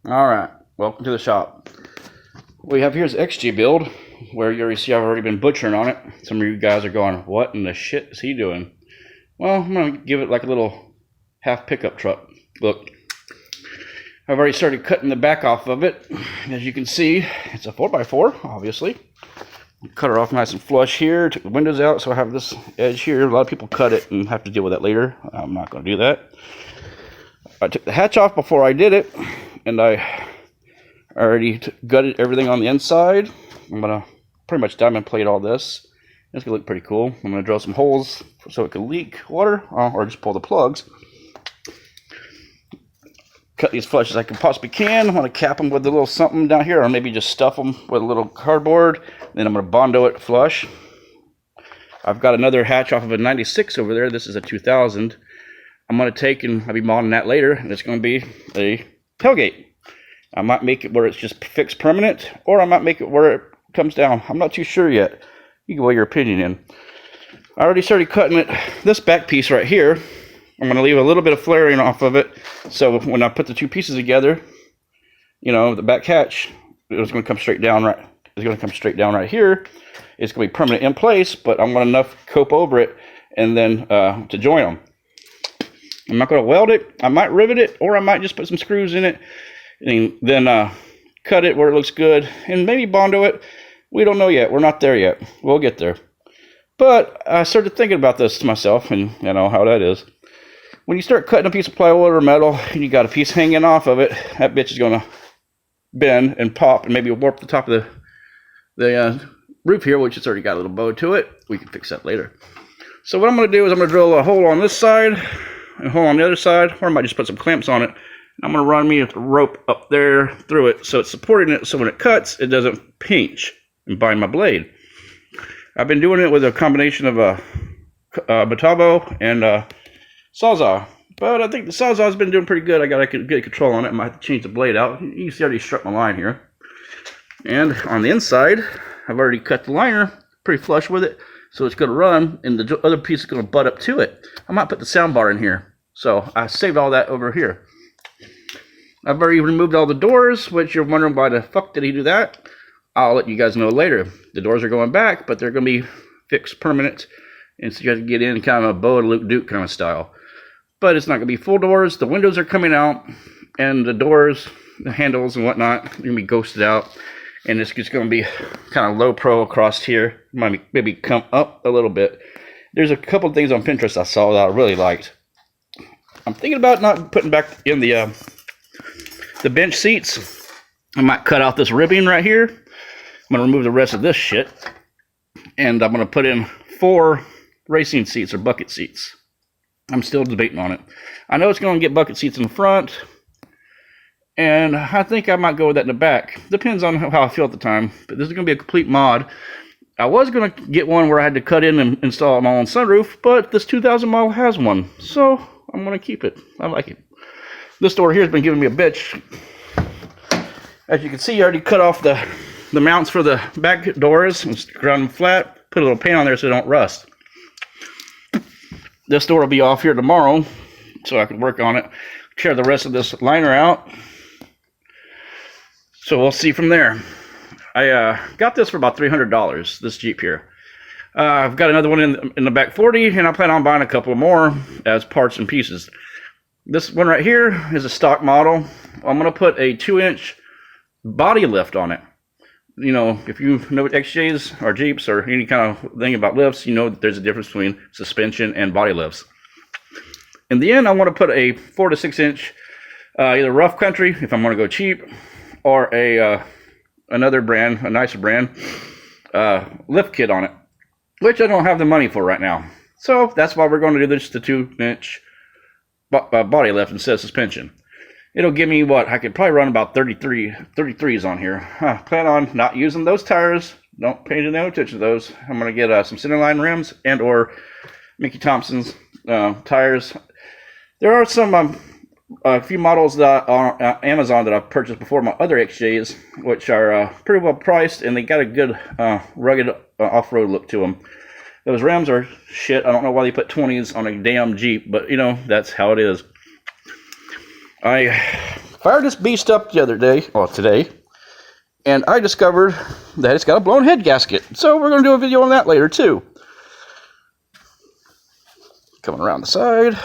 Alright, welcome to the shop. What we have here is XG build, where you already see I've already been butchering on it. Some of you guys are going, what in the shit is he doing? Well, I'm going to give it like a little half pickup truck. Look, I've already started cutting the back off of it. As you can see, it's a 4x4, obviously. Cut it off nice and flush here, took the windows out, so I have this edge here. A lot of people cut it and have to deal with that later. I'm not going to do that. I took the hatch off before I did it, and I already gutted everything on the inside. I'm going to pretty much diamond plate all this. It's going to look pretty cool. I'm going to drill some holes so it can leak water, or just pull the plugs. Cut these flush as I can possibly can. I'm going to cap them with a little something down here, or maybe just stuff them with a little cardboard. Then I'm going to Bondo it flush. I've got another hatch off of a 96 over there. This is a 2000. I'm going to take, and I'll be modding that later, and it's going to be a tailgate. I might make it where it's just fixed permanent, or I might make it where it comes down. I'm not too sure yet. You can weigh your opinion in. I already started cutting it. This back piece right here, I'm going to leave a little bit of flaring off of it, so when I put the two pieces together, you know, the back hatch, it's going to come straight down right. It's going to come straight down right here. It's going to be permanent in place, but I'm going to enough cope over it, and then to join them. I'm not going to weld it. I might rivet it, or I might just put some screws in it, and then cut it where it looks good, and maybe Bondo it. We don't know yet. We're not there yet. We'll get there. But I started thinking about this to myself, and you know how that is. When you start cutting a piece of plywood or metal, and you got a piece hanging off of it, that bitch is going to bend and pop, and maybe warp the top of the roof here, which has already got a little bow to it. We can fix that later. So what I'm going to do is I'm going to drill a hole on this side, and a hole on the other side, or I might just put some clamps on it. I'm going to run me a rope up there through it so it's supporting it, so when it cuts, it doesn't pinch and bind my blade. I've been doing it with a combination of a Metabo and a Sawzall, but I think the Sawzall's been doing pretty good. I got good control on it. I might have to change the blade out. You can see I already struck my line here. And on the inside, I've already cut the liner pretty flush with it, so it's going to run, and the other piece is going to butt up to it. I might put the sound bar in here, so I saved all that over here. I've already removed all the doors, which you're wondering why the fuck did he do that? I'll let you guys know later. The doors are going back, but they're going to be fixed permanent, and so you have to get in kind of a Bo and Luke Duke kind of style. But it's not going to be full doors. The windows are coming out, and the doors, the handles and whatnot, are going to be ghosted out. And it's just going to be kind of low pro across here. Maybe come up a little bit. There's a couple of things on Pinterest I saw that I really liked. I'm thinking about not putting back in the bench seats. I might cut out this ribbing right here. I'm going to remove the rest of this shit. And I'm going to put in 4 racing seats or bucket seats. I'm still debating on it. I know it's going to get bucket seats in the front. And I think I might go with that in the back. Depends on how I feel at the time. But this is going to be a complete mod. I was going to get one where I had to cut in and install my own sunroof. But this 2000 model has one. So I'm going to keep it. I like it. This door here has been giving me a bitch. As you can see, I already cut off the mounts for the back doors. Just ground them flat. Put a little paint on there so they don't rust. This door will be off here tomorrow, so I can work on it. Tear the rest of this liner out. So we'll see from there. I got this for about $300, this Jeep here. I've got another one in the back 40, and I plan on buying a couple more as parts and pieces. This one right here is a stock model. I'm going to put a 2-inch body lift on it. You know, if you know XJs or Jeeps or any kind of thing about lifts, you know that there's a difference between suspension and body lifts. In the end, I want to put a 4 to 6 inch, either Rough Country, if I'm going to go cheap, or another brand, a nicer brand, lift kit on it, which I don't have the money for right now. So that's why we're going to do this, the 2-inch body lift instead of suspension. It'll give me what? I could probably run about 33s on here. Plan on not using those tires. Don't pay no attention to those. I'm going to get some centerline rims and or Mickey Thompson's tires. There are some a few models that are on Amazon that I've purchased before my other XJs, which are pretty well priced, and they got a good rugged off-road look to them. Those rims are shit. I don't know why they put 20s on a damn Jeep, but you know, that's how it is. I Fired this beast up the other day, well, today, and I discovered that it's got a blown head gasket. So we're going to do a video on that later too. Coming around the side,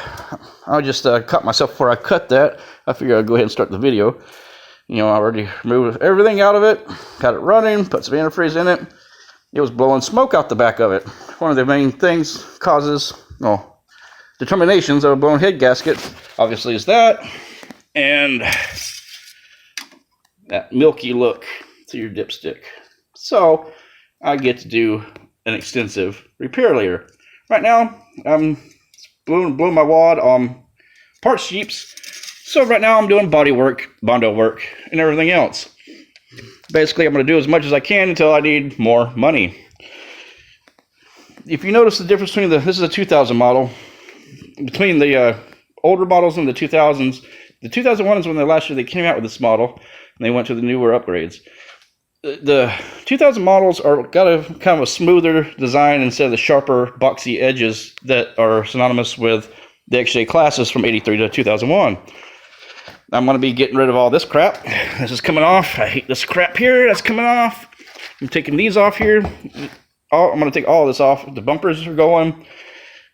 I just cut myself before I cut that. I figured I'd go ahead and start the video. You know, I already removed everything out of it, got it running, put some antifreeze in it. It was blowing smoke out the back of it. One of the main things causes, well, determinations of a blown head gasket, obviously, is that, and that milky look to your dipstick. So I get to do an extensive repair later. Right now, I'm blowing my wad on parts sheets. So right now I'm doing body work, Bondo work, and everything else. Basically, I'm going to do as much as I can until I need more money. If you notice the difference between this is a 2000 model, between the older models and the 2000s. The 2001 is when last year they came out with this model, and they went to the newer upgrades. The 2000 models got a kind of a smoother design instead of the sharper, boxy edges that are synonymous with the XJ classes from 83 to 2001. I'm going to be getting rid of all this crap. This is coming off. I hate this crap here. That's coming off. I'm taking these off here. I'm going to take all this off. The bumpers are going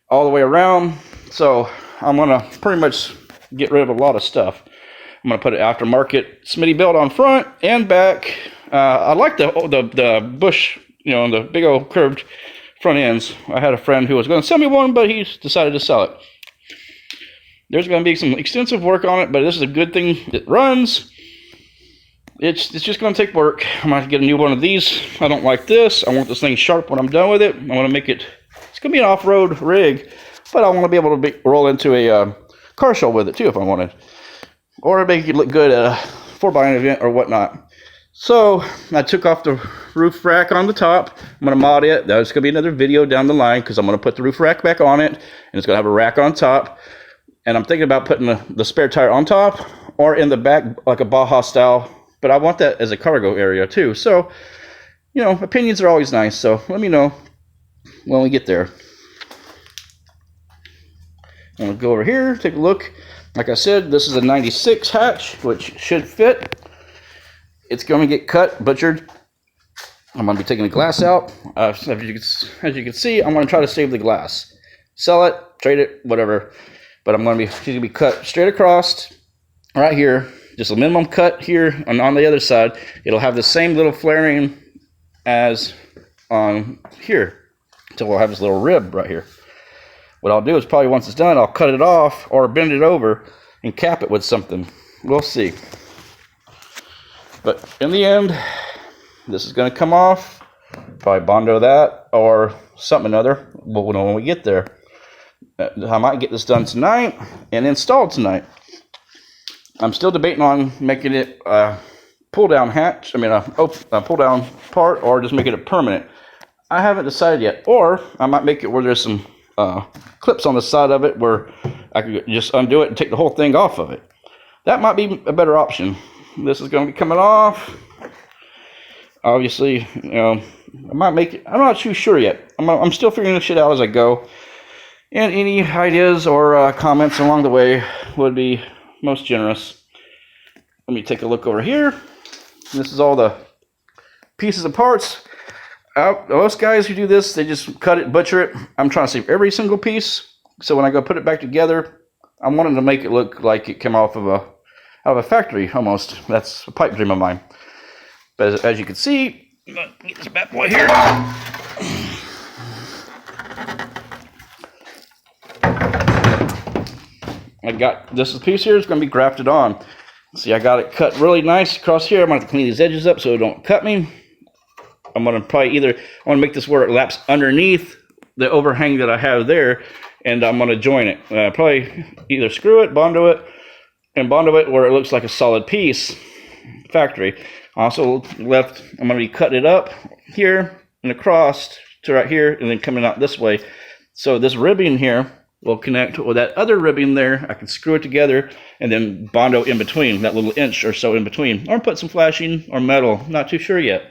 all the way around. So I'm going to pretty much get rid of a lot of stuff. I'm going to put an aftermarket Smitty belt on front and back. I like the Bush, you know, the big old curved front ends. I had a friend who was going to sell me one, but he decided to sell it. There's going to be some extensive work on it, but this is a good thing. It runs. It's just going to take work. I'm going to have to get a new one of these. I don't like this. I want this thing sharp when I'm done with it. I want to make it, it's going to be an off-road rig, but I want to be able to roll into a car show with it too if I wanted. Or make it look good at a 4x9 event or whatnot. So I took off the roof rack on the top. I'm going to mod it. There's going to be another video down the line because I'm going to put the roof rack back on it. And it's going to have a rack on top. And I'm thinking about putting the spare tire on top or in the back like a Baja style. But I want that as a cargo area too. So, you know, opinions are always nice. So let me know when we get there. I'm going to go over here, take a look. Like I said, this is a 96 hatch, which should fit. It's going to get cut, butchered. I'm going to be taking the glass out. As you can see, I'm going to try to save the glass. Sell it, trade it, whatever. But she's going to be cut straight across right here. Just a minimum cut here, and on the other side, it'll have the same little flaring as on here. So we'll have this little rib right here. What I'll do is probably once it's done, I'll cut it off or bend it over and cap it with something. We'll see. But in the end, this is going to come off. Probably Bondo that or something another. We'll know when we get there. I might get this done tonight and installed tonight. I'm still debating on making it a pull-down hatch. I mean, a pull-down part, or just making it permanent. I haven't decided yet. Or I might make it where there's some clips on the side of it where I could just undo it and take the whole thing off of it. That might be a better option. This is going to be coming off. Obviously, you know, I might make it. I'm not too sure yet. I'm still figuring this shit out as I go. And any ideas or comments along the way would be most generous. Let me take a look over here. This is all the pieces and parts. Most guys who do this, they just cut it, butcher it. I'm trying to save every single piece. So when I go put it back together, I'm wanting to make it look like it came off of a factory almost. That's a pipe dream of mine. But as you can see, get this bad boy here. This piece here is going to be grafted on. See, I got it cut really nice across here. I'm going to have to clean these edges up so it don't cut me. I'm going to probably I want to make this where it laps underneath the overhang that I have there, and I'm going to join it. Probably either screw it, Bondo it, and Bondo it where it looks like a solid piece, factory. Also I'm going to be cutting it up here and across to right here, and then coming out this way. So this ribbing here will connect with that other ribbing there. I can screw it together and then Bondo in between, that little inch or so in between. Or put some flashing or metal, not too sure yet.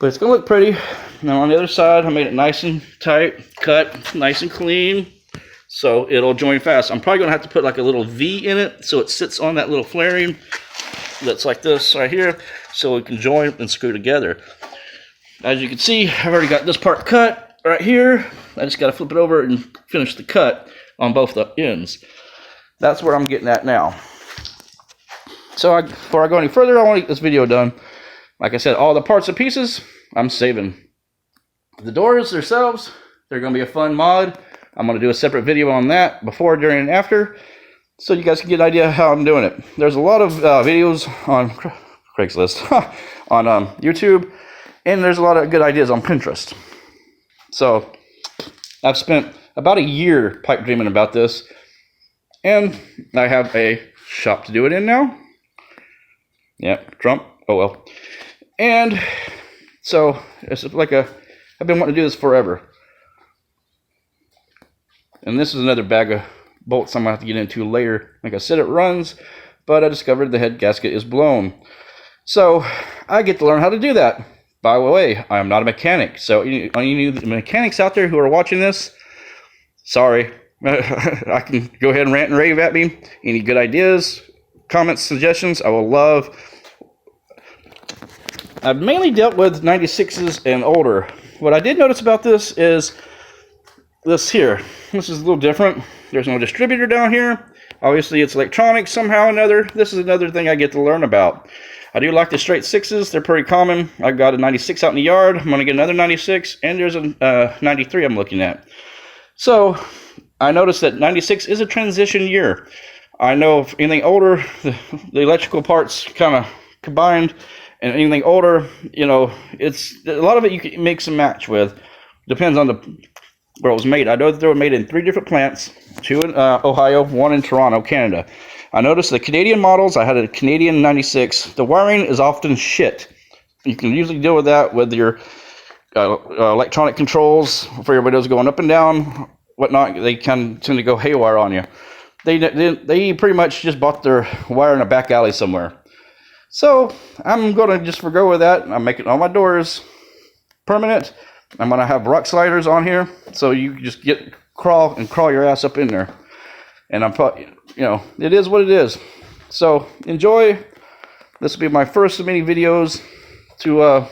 But it's going to look pretty. Now on the other side, I made it nice and tight, cut, nice and clean. so it'll join fast. I'm probably going to have to put like a little V in it so it sits on that little flaring that's like this right here, so it can join and screw together. As you can see, I've already got this part cut right here. I just got to flip it over and finish the cut on both the ends. That's where I'm getting at now. So before I go any further, I want to get this video done. Like I said, all the parts and pieces, I'm saving. The doors themselves, they're going to be a fun mod. I'm going to do a separate video on that before, during, and after, so you guys can get an idea how I'm doing it. There's a lot of videos on Craigslist, on YouTube, and there's a lot of good ideas on Pinterest. So I've spent about a year pipe dreaming about this, and I have a shop to do it in now. Yep, Trump, oh well. And so it's like I've been wanting to do this forever. And this is another bag of bolts I'm going to have to get into later. Like I said, it runs, but I discovered the head gasket is blown. So I get to learn how to do that. By the way, I am not a mechanic. So any mechanics out there who are watching this, sorry. I can go ahead and rant and rave at me. Any good ideas, comments, suggestions, I will love. I've mainly dealt with 96s and older. What I did notice about this is this here. This is a little different. There's no distributor down here. Obviously, it's electronic somehow or another. This is another thing I get to learn about. I do like the straight 6s. They're pretty common. I've got a 96 out in the yard. I'm going to get another 96, and there's a 93 I'm looking at. So I noticed that 96 is a transition year. I know if anything older, the electrical parts kind of combined, and anything older, you know, it's a lot of it you can mix and match with. Depends on where it was made. I know that they were made in 3 different plants, 2 in Ohio, 1 in Toronto, Canada. I noticed the Canadian models, I had a Canadian 96. The wiring is often shit. You can usually deal with that with your electronic controls for your windows going up and down, whatnot. They can tend to go haywire on you. They pretty much just bought their wire in a back alley somewhere. So I'm going to just forgo with that. I'm making all my doors permanent. I'm going to have rock sliders on here, so you just crawl your ass up in there. And I'm probably, you know, it is what it is. So enjoy. This will be my first of many videos to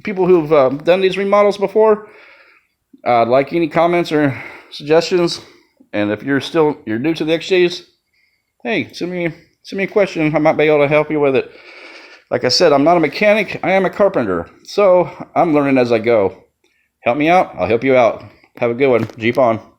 people who've done these remodels before. I'd like any comments or suggestions. And if you're new to the XJs, hey, send me a question. I might be able to help you with it. Like I said, I'm not a mechanic. I am a carpenter. So I'm learning as I go. Help me out. I'll help you out. Have a good one. Jeep on.